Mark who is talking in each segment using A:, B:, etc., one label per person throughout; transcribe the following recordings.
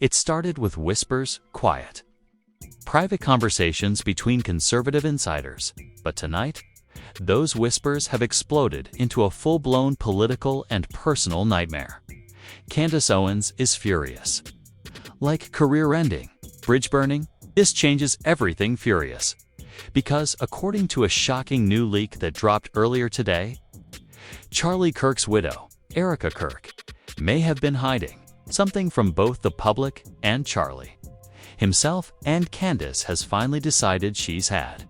A: It started with whispers, quiet, private conversations between conservative insiders, but tonight, those whispers have exploded into a full-blown political and personal nightmare. Candace Owens is furious. Like career-ending, bridge-burning, this changes everything furious. Because, according to a shocking new leak that dropped earlier today, Charlie Kirk's widow, Erica Kirk, may have been hiding something from both the public and Charlie himself, and Candace has finally decided she's had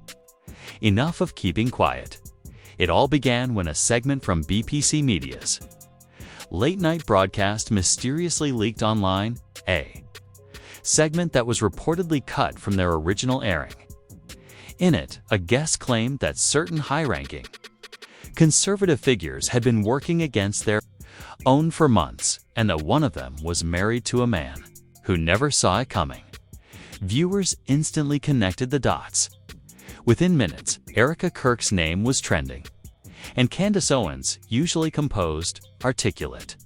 A: enough of keeping quiet. It all began when a segment from BPC Media's late-night broadcast mysteriously leaked online, a segment that was reportedly cut from their original airing. In it, a guest claimed that certain high-ranking conservative figures had been working against their own for months, and that one of them was married to a man who never saw it coming. Viewers instantly connected the dots. Within minutes, Erica Kirk's name was trending, and Candace Owens, usually composed, articulate,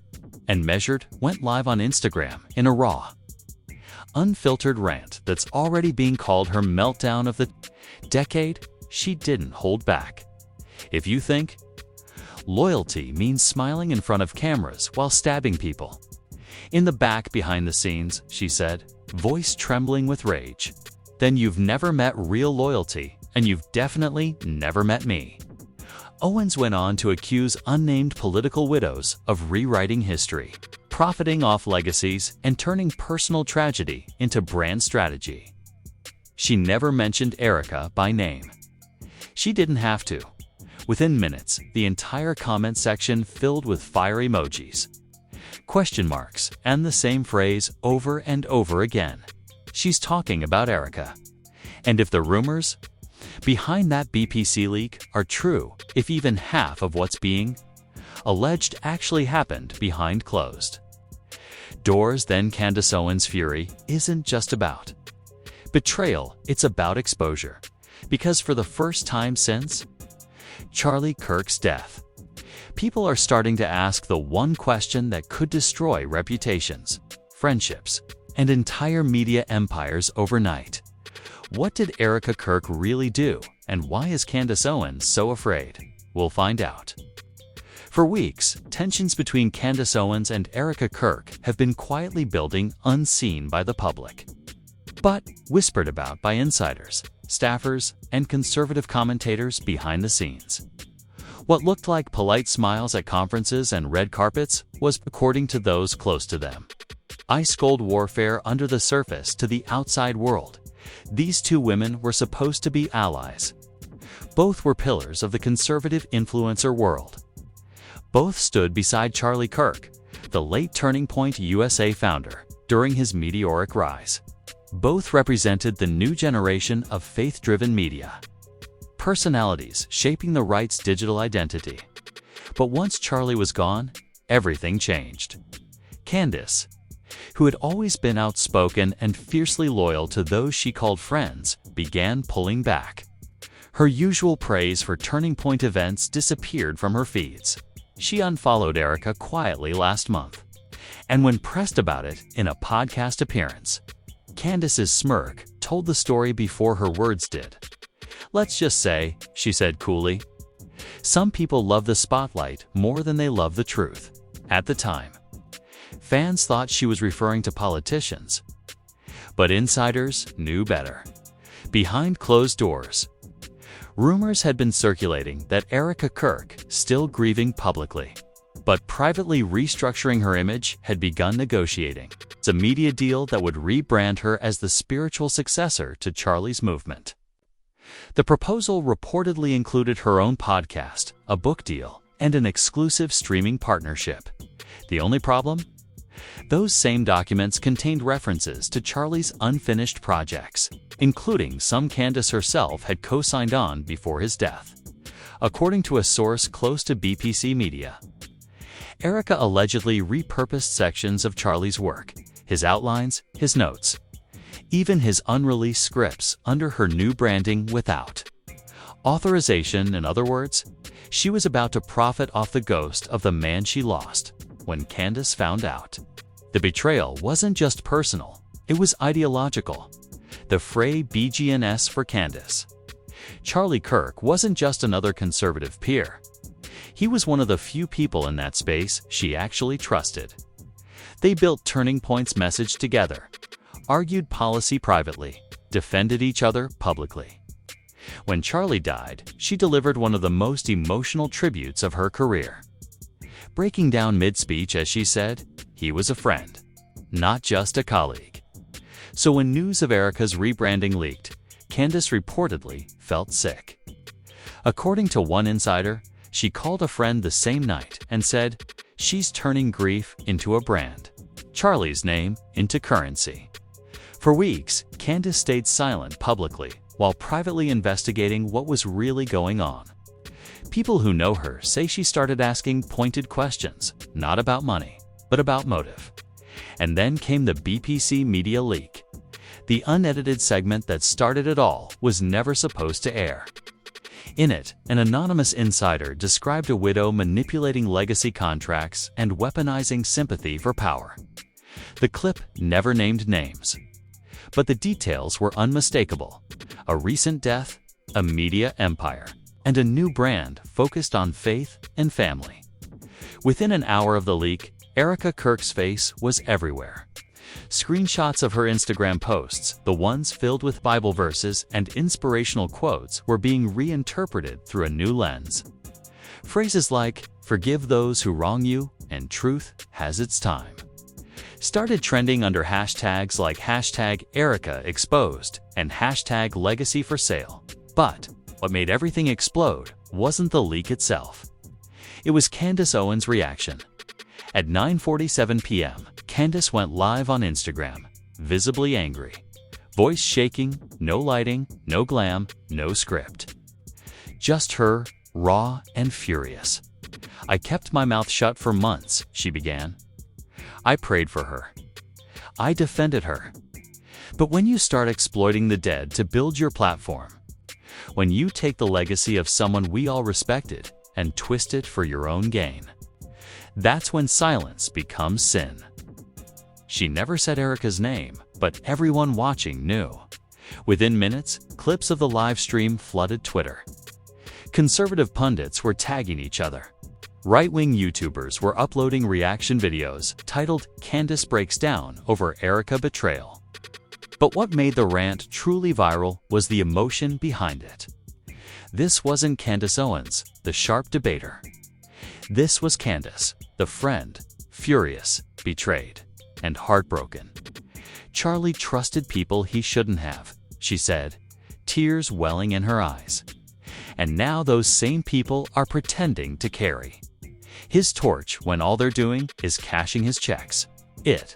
A: and measured, went live on Instagram in a raw, unfiltered rant that's already being called her meltdown of the decade. She didn't hold back. If you think loyalty means smiling in front of cameras while stabbing people in the back behind the scenes, she said, voice trembling with rage, then you've never met real loyalty, and you've definitely never met me. Owens went on to accuse unnamed political widows of rewriting history, profiting off legacies, and turning personal tragedy into brand strategy. She never mentioned Erica by name. She didn't have to. Within minutes, the entire comment section filled with fire emojis, question marks, and the same phrase over and over again. She's talking about Erica. And if the rumors behind that BPC leak are true, if even half of what's being alleged actually happened behind closed doors, then Candace Owens' fury isn't just about betrayal, it's about exposure. Because for the first time since Charlie Kirk's death, people are starting to ask the one question that could destroy reputations, friendships, and entire media empires overnight. What did Erica Kirk really do, and why is Candace Owens so afraid? We'll find out. For weeks, tensions between Candace Owens and Erica Kirk have been quietly building, unseen by the public, but whispered about by insiders, staffers, and conservative commentators behind the scenes. What looked like polite smiles at conferences and red carpets was, according to those close to them, ice-cold warfare under the surface to the outside world. These two women were supposed to be allies. Both were pillars of the conservative influencer world. Both stood beside Charlie Kirk, the late Turning Point USA founder, during his meteoric rise. Both represented the new generation of faith-driven media personalities shaping the right's digital identity. But once Charlie was gone, everything changed. Candace, who had always been outspoken and fiercely loyal to those she called friends, began pulling back. Her usual praise for Turning Point events disappeared from her feeds. She unfollowed Erica quietly last month, and when pressed about it in a podcast appearance, Candace's smirk told the story before her words did. Let's just say, she said coolly, some people love the spotlight more than they love the truth. At the time, fans thought she was referring to politicians, but insiders knew better. Behind closed doors, rumors had been circulating that Erica Kirk, still grieving publicly, but privately restructuring her image, had begun negotiating a media deal that would rebrand her as the spiritual successor to Charlie's movement. The proposal reportedly included her own podcast, a book deal, and an exclusive streaming partnership. The only problem? Those same documents contained references to Charlie's unfinished projects, including some Candace herself had co-signed on before his death. According to a source close to BPC Media, Erica allegedly repurposed sections of Charlie's work, his outlines, his notes, even his unreleased scripts under her new branding without authorization. In other words, she was about to profit off the ghost of the man she lost. When Candace found out, The betrayal wasn't just personal, it was ideological. The fray BGNS for Candace. Charlie Kirk wasn't just another conservative peer. He was one of the few people in that space she actually trusted. They built Turning Point's message together, argued policy privately, defended each other publicly. When Charlie died, she delivered one of the most emotional tributes of her career. Breaking down mid-speech as she said, he was a friend, not just a colleague. So when news of Erica's rebranding leaked, Candace reportedly felt sick. According to one insider, she called a friend the same night and said, "She's turning grief into a brand, Charlie's name into currency." For weeks, Candace stayed silent publicly while privately investigating what was really going on. People who know her say she started asking pointed questions, not about money, but about motive. And then came the BPC media leak. The unedited segment that started it all was never supposed to air. In it, an anonymous insider described a widow manipulating legacy contracts and weaponizing sympathy for power. The clip never named names, but the details were unmistakable. A recent death, a media empire, and a new brand focused on faith and family. Within an hour of the leak, Erica Kirk's face was everywhere. Screenshots of her Instagram posts, the ones filled with Bible verses and inspirational quotes, were being reinterpreted through a new lens. Phrases like, "Forgive those who wrong you," and "Truth has its time," started trending under hashtags like #EricaExposed and #LegacyForSale. But what made everything explode wasn't the leak itself. It was Candace Owens' reaction. At 9:47 p.m., Candace went live on Instagram, visibly angry. Voice shaking, no lighting, no glam, no script. Just her, raw and furious. "I kept my mouth shut for months," she began. "I prayed for her. I defended her. But when you start exploiting the dead to build your platform, when you take the legacy of someone we all respected and twist it for your own gain, that's when silence becomes sin." She never said Erica's name, but everyone watching knew. Within minutes, clips of the live stream flooded Twitter. Conservative pundits were tagging each other. Right-wing YouTubers were uploading reaction videos titled "Candace Breaks Down Over Erica Betrayal." But what made the rant truly viral was the emotion behind it. This wasn't Candace Owens, the sharp debater. This was Candace, the friend, furious, betrayed, and heartbroken. "Charlie trusted people he shouldn't have," she said, tears welling in her eyes. "And now those same people are pretending to carry his torch when all they're doing is cashing his checks." It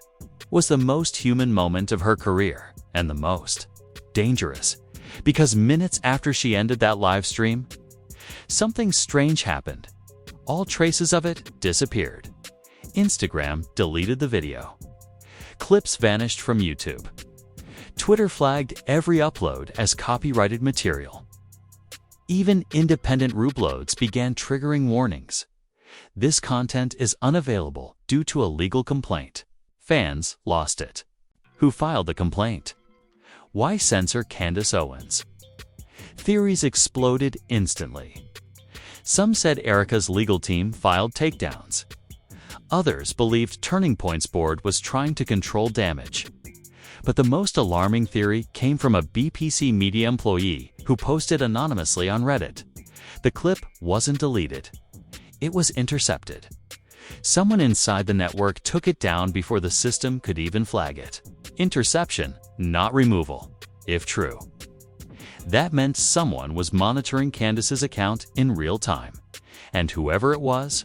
A: was the most human moment of her career, and the most dangerous, because minutes after she ended that live stream, something strange happened. All traces of it disappeared. Instagram deleted the video. Clips vanished from YouTube. Twitter flagged every upload as copyrighted material. Even independent uploads began triggering warnings. "This content is unavailable due to a legal complaint." Fans lost it. Who filed the complaint? Why censor Candace Owens? Theories exploded instantly. Some said Erica's legal team filed takedowns. Others believed Turning Point's board was trying to control damage. But the most alarming theory came from a BPC media employee who posted anonymously on Reddit. The clip wasn't deleted. It was intercepted. Someone inside the network took it down before the system could even flag it. Interception, not removal, if true. That meant someone was monitoring Candace's account in real time. And whoever it was,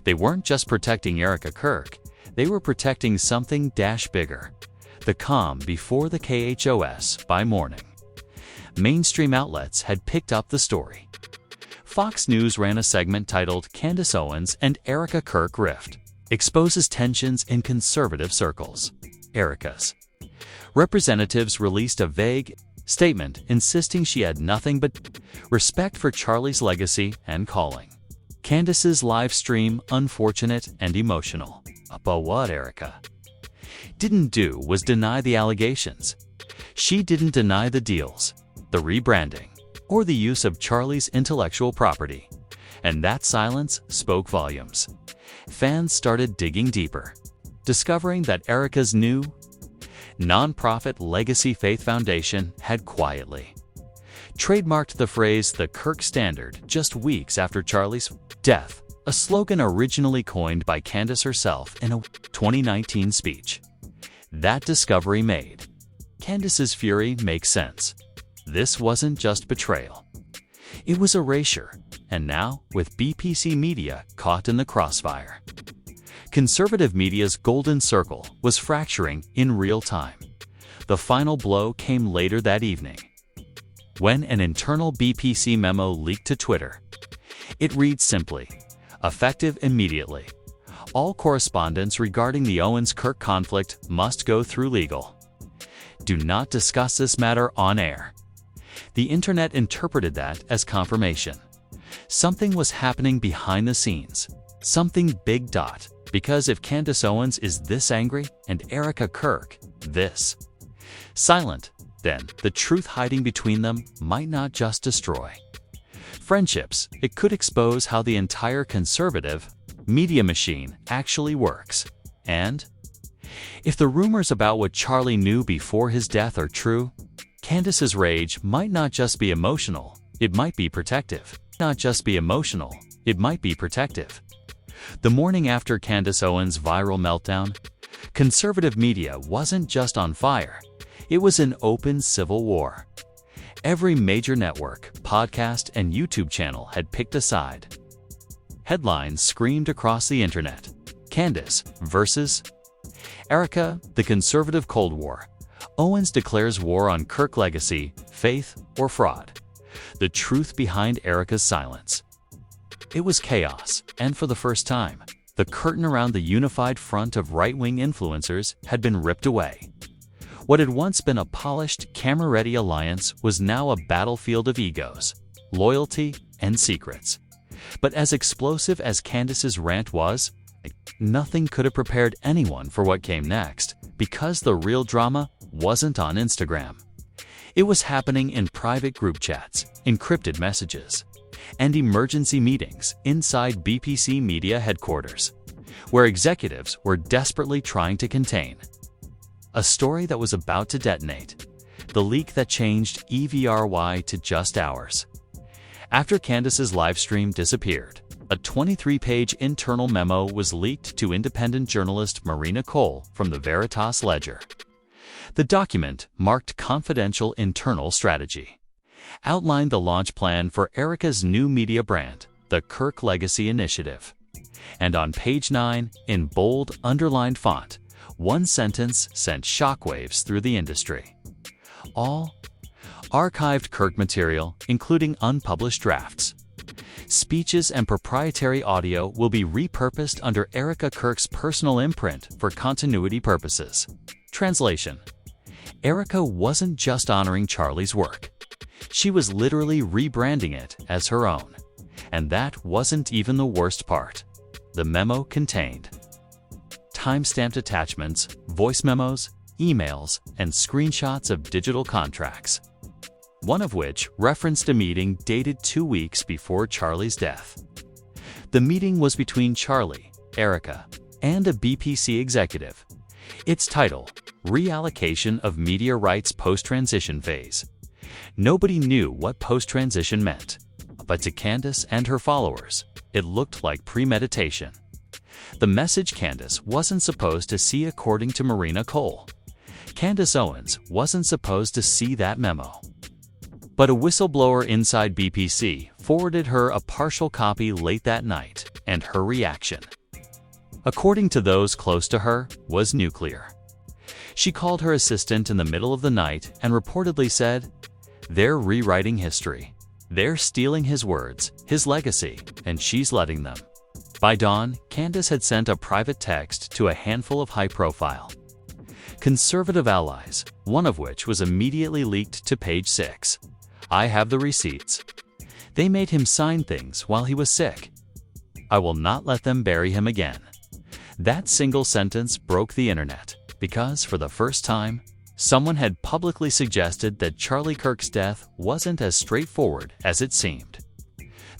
A: they weren't just protecting Erica Kirk, they were protecting something bigger. The calm before the chaos by morning. Mainstream outlets had picked up the story. Fox News ran a segment titled "Candace Owens and Erica Kirk Rift Exposes Tensions in Conservative Circles." Erica's representatives released a vague statement insisting she had nothing but respect for Charlie's legacy and calling Candace's live stream unfortunate and emotional. But what, Erica? didn't do was deny the allegations. She didn't deny the deals, the rebranding, or the use of Charlie's intellectual property. And that silence spoke volumes. Fans started digging deeper, discovering that Erica's new nonprofit Legacy Faith Foundation had quietly trademarked the phrase "the Kirk Standard" just weeks after Charlie's death, a slogan originally coined by Candace herself in a 2019 speech. That discovery made Candace's fury make sense. This wasn't just betrayal. It was erasure, and now, with BPC Media caught in the crossfire, conservative media's golden circle was fracturing in real time. The final blow came later that evening, when an internal BPC memo leaked to Twitter. It reads simply, "Effective immediately. All correspondence regarding the Owens-Kirk conflict must go through legal. Do not discuss this matter on air." The internet interpreted that as confirmation. Something was happening behind the scenes. Something big. Because if Candace Owens is this angry and Erica Kirk this silent, then the truth hiding between them might not just destroy friendships, it could expose how the entire conservative media machine actually works. And if the rumors about what Charlie knew before his death are true, Candace's rage might not just be emotional, it might be protective. Not just be emotional, it might be protective. The morning after Candace Owens' viral meltdown, conservative media wasn't just on fire, it was an open civil war. Every major network, podcast, and YouTube channel had picked a side. Headlines screamed across the internet: Candace versus Erica, the conservative Cold War. Owens declares war on Kirk legacy, faith, or fraud. The truth behind Erica's silence. It was chaos, and for the first time, the curtain around the unified front of right-wing influencers had been ripped away. What had once been a polished, camera-ready alliance was now a battlefield of egos, loyalty, and secrets. But as explosive as Candace's rant was, nothing could have prepared anyone for what came next, because the real drama wasn't on Instagram. It was happening in private group chats, encrypted messages, and emergency meetings inside BPC Media headquarters, where executives were desperately trying to contain a story that was about to detonate, the leak that changed EVRY to just hours. After Candace's livestream disappeared, a 23-page internal memo was leaked to independent journalist Marina Cole from the Veritas Ledger. The document marked confidential internal strategy, outlined the launch plan for Erica's new media brand, the Kirk Legacy Initiative. And on page 9, in bold, underlined font, one sentence sent shockwaves through the industry. All archived Kirk material, including unpublished drafts, speeches, and proprietary audio, will be repurposed under Erica Kirk's personal imprint for continuity purposes. Translation: Erica wasn't just honoring Charlie's work. She was literally rebranding it as her own. And that wasn't even the worst part. The memo contained time-stamped attachments, voice memos, emails, and screenshots of digital contracts, one of which referenced a meeting dated 2 weeks before Charlie's death. The meeting was between Charlie, Erica, and a BPC executive. Its title: Reallocation of Media Rights Post-Transition Phase. Nobody knew what post-transition meant, but to Candace and her followers, it looked like premeditation. The message Candace wasn't supposed to see, according to Marina Cole. Candace Owens wasn't supposed to see that memo. But a whistleblower inside BPC forwarded her a partial copy late that night, and her reaction, according to those close to her, was nuclear. She called her assistant in the middle of the night and reportedly said, "They're rewriting history. They're stealing his words, his legacy, and she's letting them." By dawn, Candace had sent a private text to a handful of high-profile conservative allies, one of which was immediately leaked to page 6. "I have the receipts. They made him sign things while he was sick. I will not let them bury him again." That single sentence broke the internet. Because, for the first time, someone had publicly suggested that Charlie Kirk's death wasn't as straightforward as it seemed.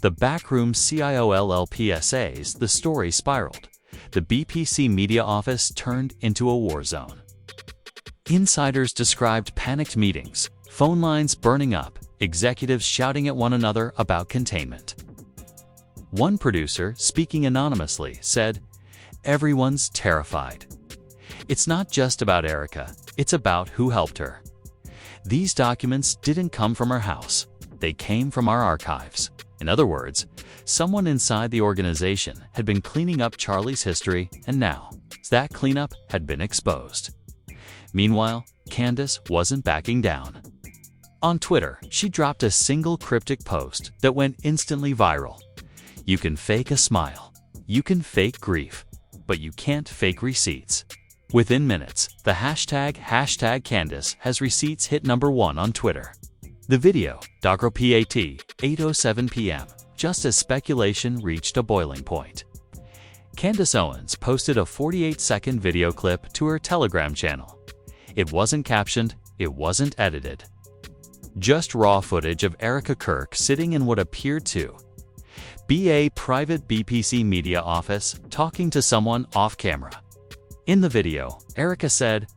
A: The backroom CIOLLPSAs, the story spiraled. The BPC media office turned into a war zone. Insiders described panicked meetings, phone lines burning up, executives shouting at one another about containment. One producer, speaking anonymously, said, "Everyone's terrified. It's not just about Erica, it's about who helped her. These documents didn't come from her house, they came from our archives." In other words, someone inside the organization had been cleaning up Charlie's history, and now that cleanup had been exposed. Meanwhile, Candace wasn't backing down. On Twitter, she dropped a single cryptic post that went instantly viral. "You can fake a smile, you can fake grief, but you can't fake receipts." Within minutes, the hashtag Candace has receipts hit #1 on Twitter. The video, .pat, 8:07 p.m., just as speculation reached a boiling point. Candace Owens posted a 48-second video clip to her Telegram channel. It wasn't captioned, it wasn't edited. Just raw footage of Erica Kirk sitting in what appeared to be a private BPC media office talking to someone off camera. In the video, Erica said,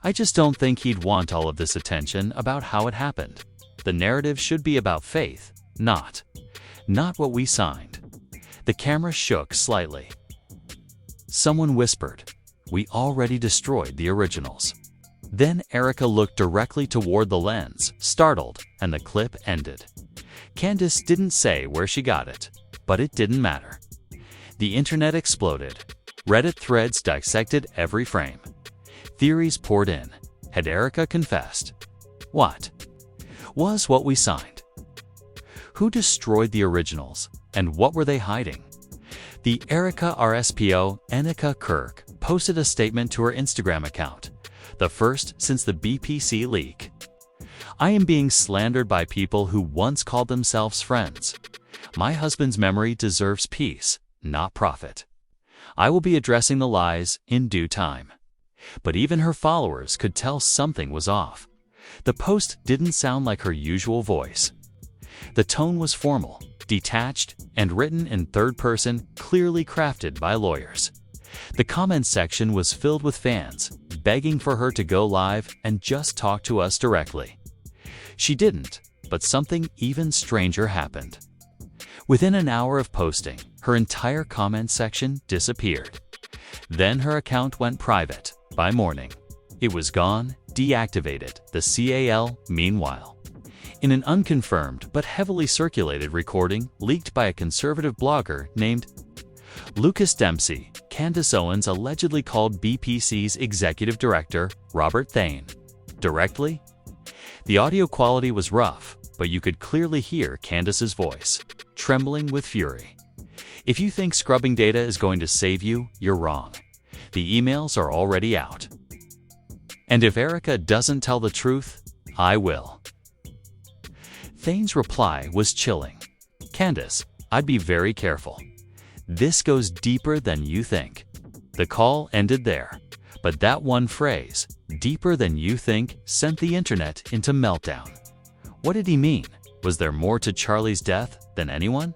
A: "I just don't think he'd want all of this attention about how it happened. The narrative should be about faith, not what we signed." The camera shook slightly. Someone whispered, "We already destroyed the originals." Then Erica looked directly toward the lens, startled, and the clip ended. Candace didn't say where she got it, but it didn't matter. The internet exploded. Reddit threads dissected every frame. Theories poured in. Had Erica confessed? What was what we signed? Who destroyed the originals, and what were they hiding? The Erica RSPO, Enika Kirk, posted a statement to her Instagram account, the first since the BPC leak. "I am being slandered by people who once called themselves friends. My husband's memory deserves peace, not profit. I will be addressing the lies in due time." But even her followers could tell something was off. The post didn't sound like her usual voice. The tone was formal, detached, and written in third person, clearly crafted by lawyers. The comments section was filled with fans, begging for her to go live and just talk to us directly. She didn't, but something even stranger happened. Within an hour of posting, her entire comment section disappeared. Then her account went private. By morning, it was gone, deactivated, the CAL. Meanwhile, in an unconfirmed but heavily circulated recording leaked by a conservative blogger named Lucas Dempsey, Candace Owens allegedly called BPC's executive director, Robert Thane, directly. The audio quality was rough, but you could clearly hear Candace's voice, trembling with fury. If you think scrubbing data is going to save you, you're wrong. The emails are already out. And if Erica doesn't tell the truth, I will. Thane's reply was chilling. "Candace, I'd be very careful. This goes deeper than you think." The call ended there, but that one phrase, "deeper than you think," sent the internet into meltdown. What did he mean? Was there more to Charlie's death than anyone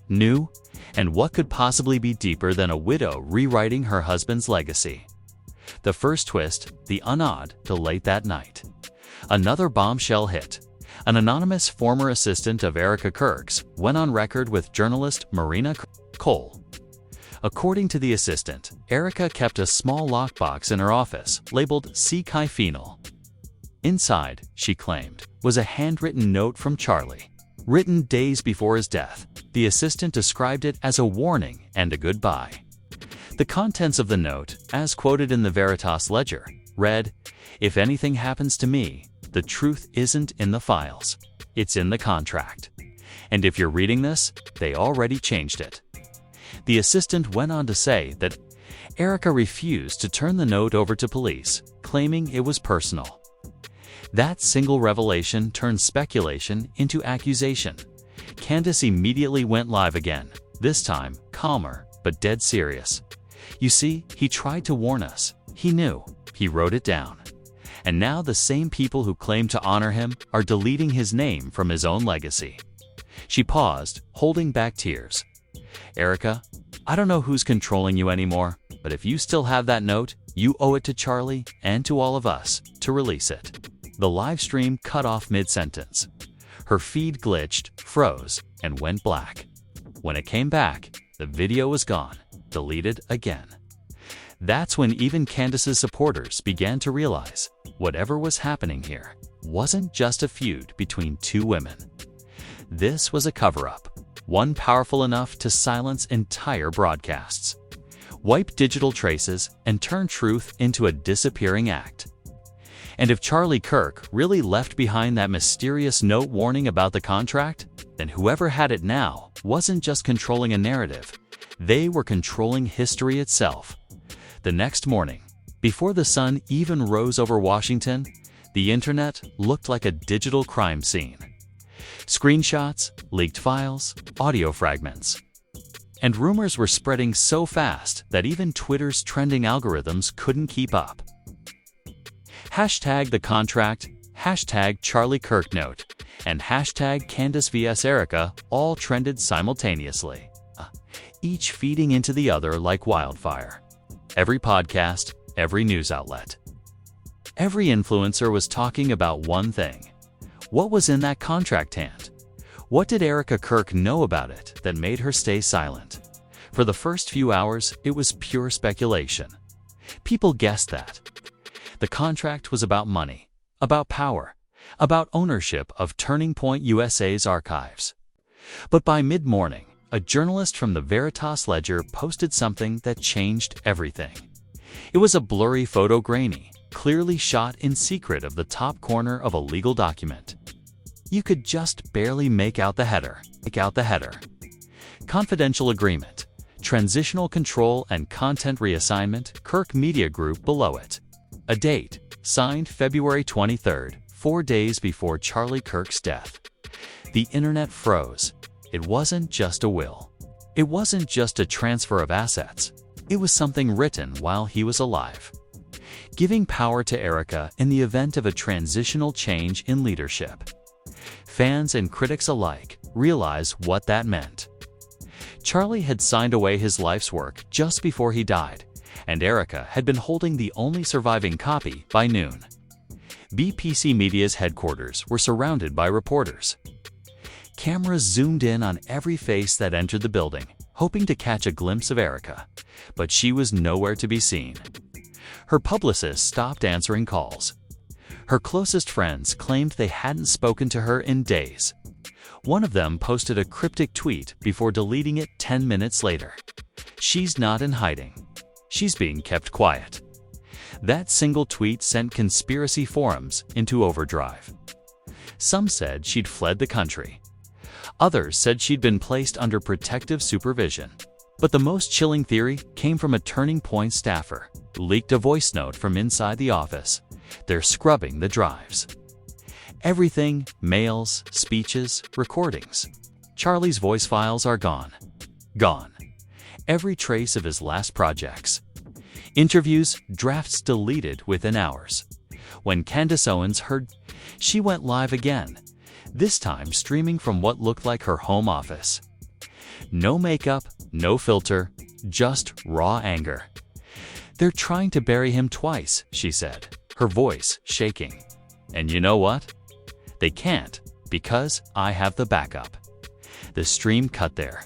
A: knew? And what could possibly be deeper than a widow rewriting her husband's legacy? The first twist, the unaud, late that night. Another bombshell hit. An anonymous former assistant of Erica Kirk's went on record with journalist Marina Cole. According to the assistant, Erica kept a small lockbox in her office labeled C-Phenol. Inside, she claimed, was a handwritten note from Charlie, written days before his death. The assistant described it as a warning and a goodbye. The contents of the note, as quoted in the Veritas Ledger, read, "If anything happens to me, the truth isn't in the files. It's in the contract. And if you're reading this, they already changed it." The assistant went on to say that Erica refused to turn the note over to police, claiming it was personal. That single revelation turned speculation into accusation. Candace immediately went live again, this time calmer, but dead serious. "You see, he tried to warn us. He knew. He wrote it down. And now the same people who claim to honor him are deleting his name from his own legacy. She paused, holding back tears. Erica, I don't know who's controlling you anymore, but if you still have that note, you owe it to Charlie and to all of us to release it. The live stream cut off mid-sentence. Her feed glitched, froze, and went black. When it came back, the video was gone, deleted again. That's when even Candace's supporters began to realize whatever was happening here wasn't just a feud between two women. This was a cover-up, one powerful enough to silence entire broadcasts, wipe digital traces, and turn truth into a disappearing act. And if Charlie Kirk really left behind that mysterious note warning about the contract, then whoever had it now wasn't just controlling a narrative, they were controlling history itself. The next morning, before the sun even rose over Washington, the internet looked like a digital crime scene. Screenshots, leaked files, audio fragments. And rumors were spreading so fast that even Twitter's trending algorithms couldn't keep up. Hashtag the contract, hashtag Charlie Kirk note, and hashtag Candace vs. Erica all trended simultaneously, each feeding into the other like wildfire. Every podcast, every news outlet. Every influencer was talking about one thing. What was in that contract hand? What did Erica Kirk know about it that made her stay silent? For the first few hours, it was pure speculation. People guessed that. The contract was about money, about power, about ownership of Turning Point USA's archives. But by mid-morning, a journalist from the Veritas Ledger posted something that changed everything. It was a blurry photo, grainy, clearly shot in secret of the top corner of a legal document. You could just barely make out the header. Confidential agreement, transitional control and content reassignment, Kirk Media Group below it. A date, signed February 23rd, 4 days before Charlie Kirk's death. The internet froze. It wasn't just a will. It wasn't just a transfer of assets. It was something written while he was alive, giving power to Erica in the event of a transitional change in leadership. Fans and critics alike realize what that meant. Charlie had signed away his life's work just before he died, and Erica had been holding the only surviving copy by noon. BPC Media's headquarters were surrounded by reporters. Cameras zoomed in on every face that entered the building, hoping to catch a glimpse of Erica, but she was nowhere to be seen. Her publicist stopped answering calls. Her closest friends claimed they hadn't spoken to her in days. One of them posted a cryptic tweet before deleting it 10 minutes later. She's not in hiding. She's being kept quiet. That single tweet sent conspiracy forums into overdrive. Some said she'd fled the country. Others said she'd been placed under protective supervision. But the most chilling theory came from a Turning Point staffer who leaked a voice note from inside the office. They're scrubbing the drives. Everything, mails, speeches, recordings. Charlie's voice files are gone. Gone. Every trace of his last projects. Interviews, drafts deleted within hours. When Candace Owens heard, she went live again, this time streaming from what looked like her home office. No makeup, no filter, just raw anger. They're trying to bury him twice, she said, her voice shaking. And you know what? They can't, because I have the backup. The stream cut there.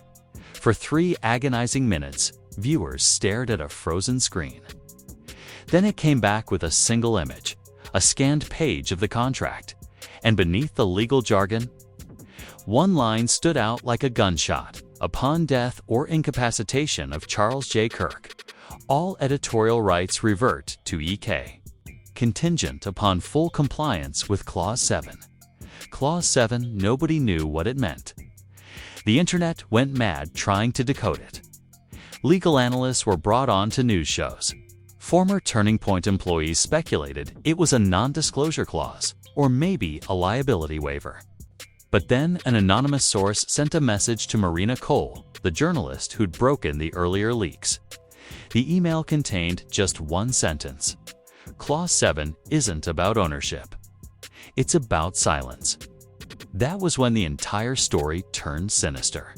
A: For 3 agonizing minutes, viewers stared at a frozen screen. Then it came back with a single image, a scanned page of the contract, and beneath the legal jargon, one line stood out like a gunshot. Upon death or incapacitation of Charles J. Kirk, all editorial rights revert to EK, contingent upon full compliance with Clause 7. Clause 7, nobody knew what it meant. The internet went mad trying to decode it. Legal analysts were brought on to news shows. Former Turning Point employees speculated it was a non-disclosure clause, or maybe a liability waiver. But then an anonymous source sent a message to Marina Cole, the journalist who'd broken the earlier leaks. The email contained just one sentence. Clause 7 isn't about ownership. It's about silence. That was when the entire story turned sinister.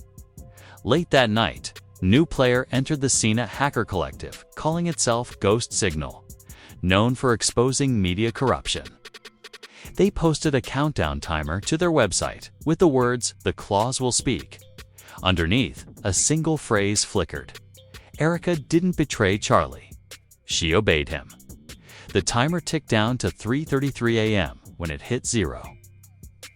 A: Late that night, new player entered the scene at Hacker Collective, calling itself Ghost Signal, known for exposing media corruption. They posted a countdown timer to their website with the words, "The clause will speak." Underneath, a single phrase flickered. Erica didn't betray Charlie. She obeyed him. The timer ticked down to 3:33 a.m. when it hit 0.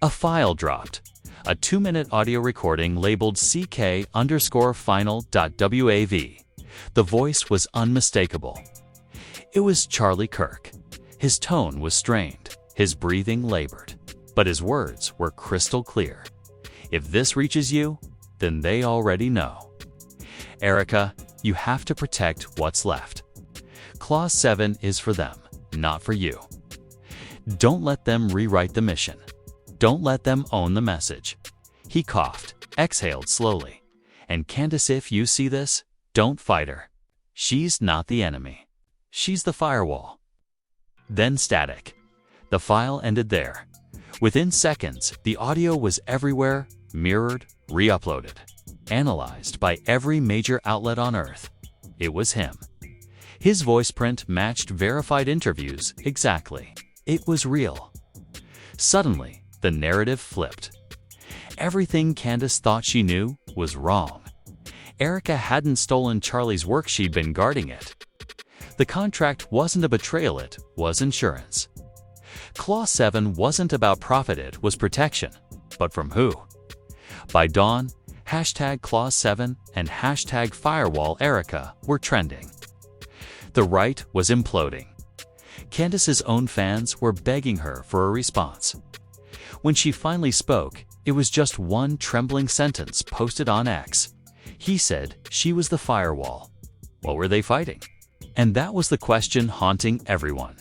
A: A file dropped. A 2-minute audio recording labeled CK_final.wav. The voice was unmistakable. It was Charlie Kirk. His tone was strained, his breathing labored, but his words were crystal clear. If this reaches you, then they already know. Erica, you have to protect what's left. Clause 7 is for them, not for you. Don't let them rewrite the mission. Don't let them own the message. He coughed, exhaled slowly. And Candace, if you see this, don't fight her. She's not the enemy. She's the firewall. Then static. The file ended there. Within seconds, the audio was everywhere, mirrored, re-uploaded, analyzed by every major outlet on Earth. It was him. His voice print matched verified interviews exactly. It was real. Suddenly, the narrative flipped. Everything Candace thought she knew was wrong. Erica hadn't stolen Charlie's work, she'd been guarding it. The contract wasn't a betrayal, it was insurance. Clause 7 wasn't about profit, it was protection. But from who? By dawn, #Clause 7 and #Firewall Erica were trending. The right was imploding. Candace's own fans were begging her for a response. When she finally spoke, it was just one trembling sentence posted on X. He said she was the firewall. What were they fighting? And that was the question haunting everyone.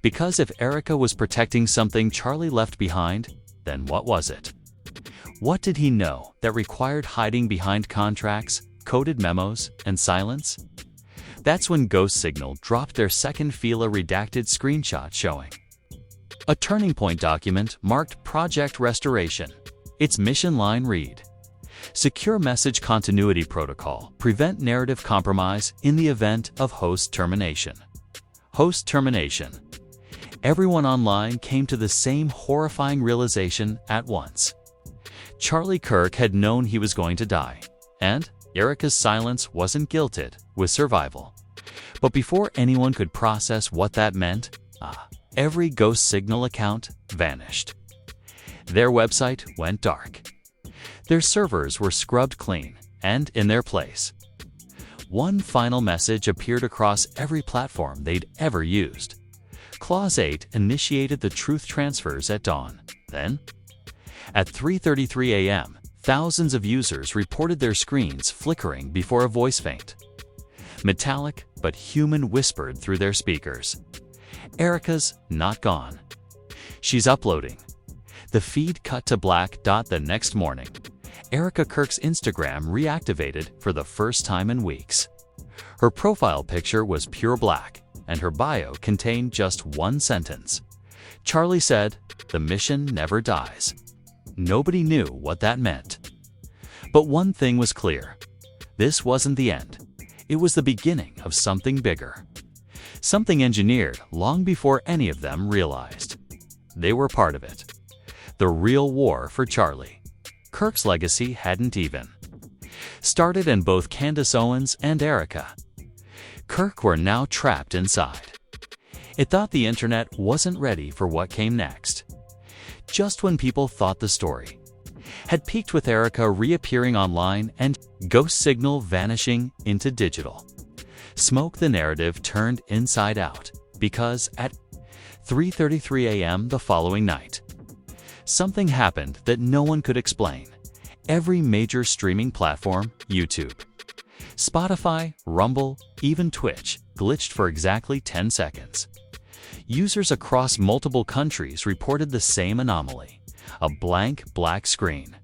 A: Because if Erica was protecting something Charlie left behind, then what was it? What did he know that required hiding behind contracts, coded memos, and silence? That's when Ghost Signal dropped their second FILA redacted screenshot showing. A turning point document marked Project Restoration. Its mission line read, "Secure message continuity protocol, prevent narrative compromise in the event of host termination." Host termination. Everyone online came to the same horrifying realization at once. Charlie Kirk had known he was going to die, and Erica's silence wasn't guilted with survival. But before anyone could process what that meant, every Ghost Signal account vanished. Their website went dark. Their servers were scrubbed clean, and in their place, one final message appeared across every platform they'd ever used. Clause 8 initiated the truth transfers at dawn. Then, at 3:33 a.m., thousands of users reported their screens flickering before a voice feint. Metallic but human whispered through their speakers, "Erica's not gone. She's uploading." The feed cut to black. The next morning, Erica Kirk's Instagram reactivated for the first time in weeks. Her profile picture was pure black, and her bio contained just one sentence. Charlie said, "The mission never dies." Nobody knew what that meant. But one thing was clear. This wasn't the end. It was the beginning of something bigger. Something engineered long before any of them realized. They were part of it. The real war for Charlie. Kirk's legacy hadn't even started, and both Candace Owens and Erica Kirk were now trapped inside. It thought the internet wasn't ready for what came next. Just when people thought the story had peaked with Erica reappearing online and Ghost Signal vanishing into digital smoke, the narrative turned inside out, because at 3:33 a.m. the following night, something happened that no one could explain. Every major streaming platform, YouTube, Spotify, Rumble, even Twitch, glitched for exactly 10 seconds. Users across multiple countries reported the same anomaly: a blank black screen,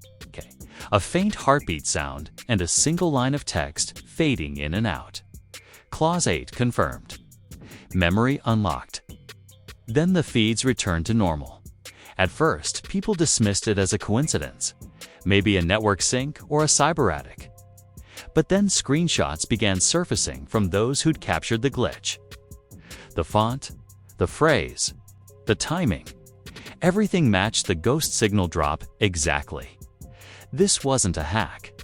A: a faint heartbeat sound, and a single line of text fading in and out. Clause 8 confirmed. Memory unlocked. Then the feeds returned to normal. At first, people dismissed it as a coincidence, maybe a network sync or a cyber attic. But then screenshots began surfacing from those who'd captured the glitch. The font, the phrase, the timing, everything matched the ghost signal drop exactly. This wasn't a hack.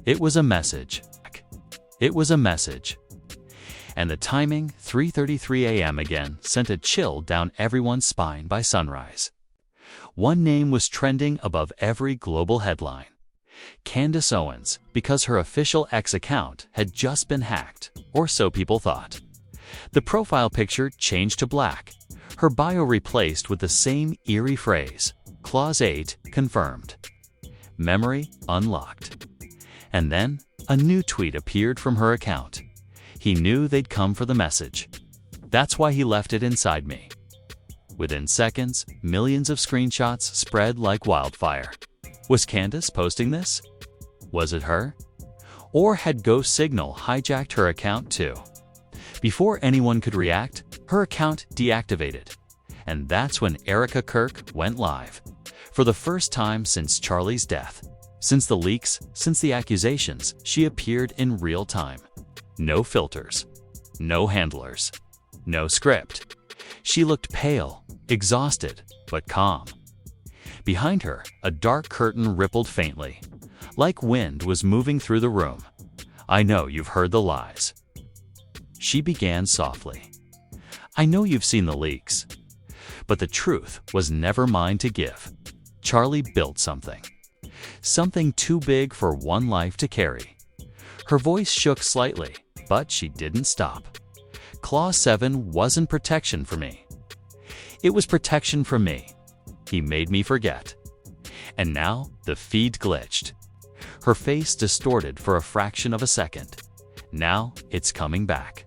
A: It was a message. It was a message. And the timing, 3:33 a.m. again, sent a chill down everyone's spine by sunrise. One name was trending above every global headline. Candace Owens, because her official X account had just been hacked, or so people thought. The profile picture changed to black, her bio replaced with the same eerie phrase, Clause 8 confirmed. Memory unlocked. And then, a new tweet appeared from her account. He knew they'd come for the message. That's why he left it inside me. Within seconds, millions of screenshots spread like wildfire. Was Candace posting this? Was it her? Or had Ghost Signal hijacked her account too? Before anyone could react, her account deactivated. And that's when Kirk went live. For the first time since Charlie's death. Since the leaks, since the accusations, she appeared in real time. No filters. No handlers. No script. She looked pale, exhausted, but calm. Behind her, a dark curtain rippled faintly. Like wind was moving through the room. I know you've heard the lies. She began softly. I know you've seen the leaks. But the truth was never mine to give. Charlie built something. Something too big for one life to carry. Her voice shook slightly, but she didn't stop. Clause 7 wasn't protection for me. It was protection from me. He made me forget. And now the feed glitched. Her face distorted for a fraction of a second. Now it's coming back.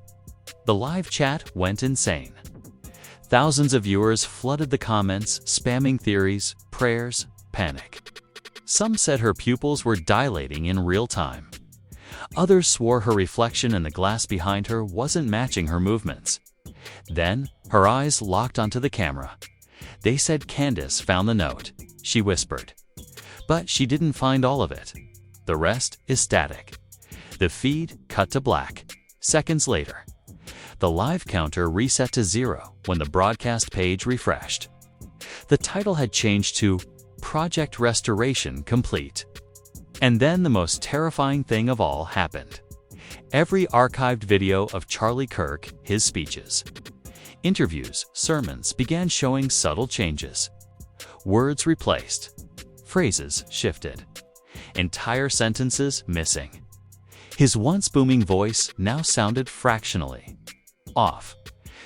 A: The live chat went insane. Thousands of viewers flooded the comments, spamming theories, prayers, panic. Some said her pupils were dilating in real time. Others swore her reflection in the glass behind her wasn't matching her movements. Then, her eyes locked onto the camera. They said Candace found the note, she whispered. But she didn't find all of it. The rest is static. The feed cut to black. Seconds later, the live counter reset to 0 when the broadcast page refreshed. The title had changed to Project Restoration Complete. And then the most terrifying thing of all happened. Every archived video of Charlie Kirk, his speeches, interviews, sermons began showing subtle changes. Words replaced. Phrases shifted. Entire sentences missing. His once booming voice now sounded fractionally off.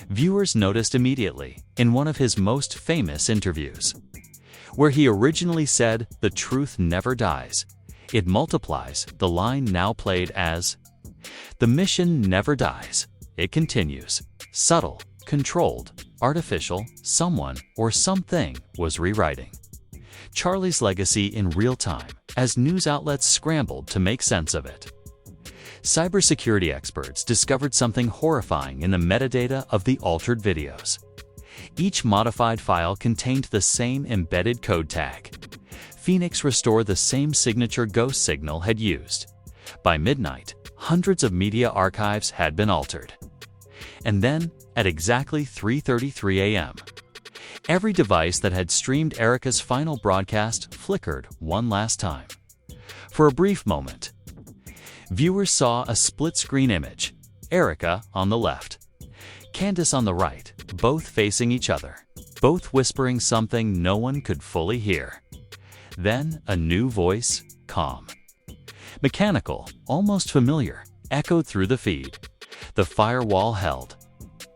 A: Viewers noticed immediately in one of his most famous interviews, where he originally said, "The truth never dies. It multiplies." The line now played as, "The mission never dies. It continues." Subtle, controlled, artificial, someone or something was rewriting Charlie's legacy in real time as news outlets scrambled to make sense of it. Cybersecurity experts discovered something horrifying in the metadata of the altered videos. Each modified file contained the same embedded code tag. Phoenix restored the same signature Ghost Signal had used. By midnight, hundreds of media archives had been altered. And then, at exactly 3:33 a.m., every device that had streamed Erica's final broadcast flickered one last time. For a brief moment, viewers saw a split-screen image, Erica on the left, Candace on the right, both facing each other, both whispering something no one could fully hear. Then a new voice, calm, mechanical, almost familiar, echoed through the feed. The firewall held.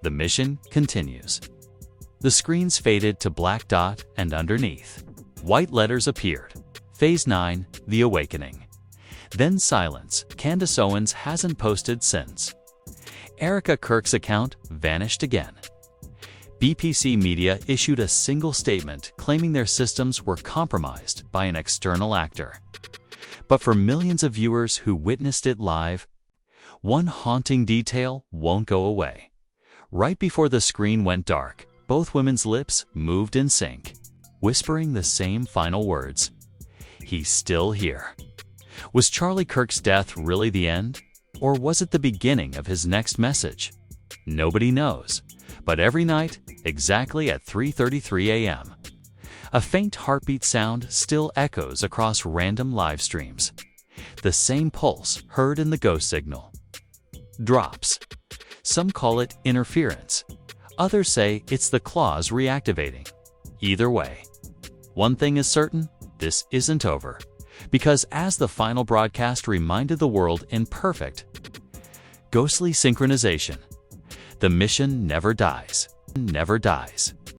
A: The mission continues. The screens faded to black dot and underneath, white letters appeared. Phase 9, The Awakening. Then silence. Candace Owens hasn't posted since. Kirk's account vanished again. BPC Media issued a single statement claiming their systems were compromised by an external actor. But for millions of viewers who witnessed it live, one haunting detail won't go away. Right before the screen went dark, both women's lips moved in sync, whispering the same final words. He's still here. Was Charlie Kirk's death really the end? Or was it the beginning of his next message? Nobody knows. But every night, exactly at 3:33 a.m., a faint heartbeat sound still echoes across random live streams. The same pulse heard in the ghost signal. Drops. Some call it interference. Others say it's the claws reactivating. Either way, one thing is certain, this isn't over. Because as the final broadcast reminded the world in perfect, ghostly synchronization, the mission never dies. Never dies.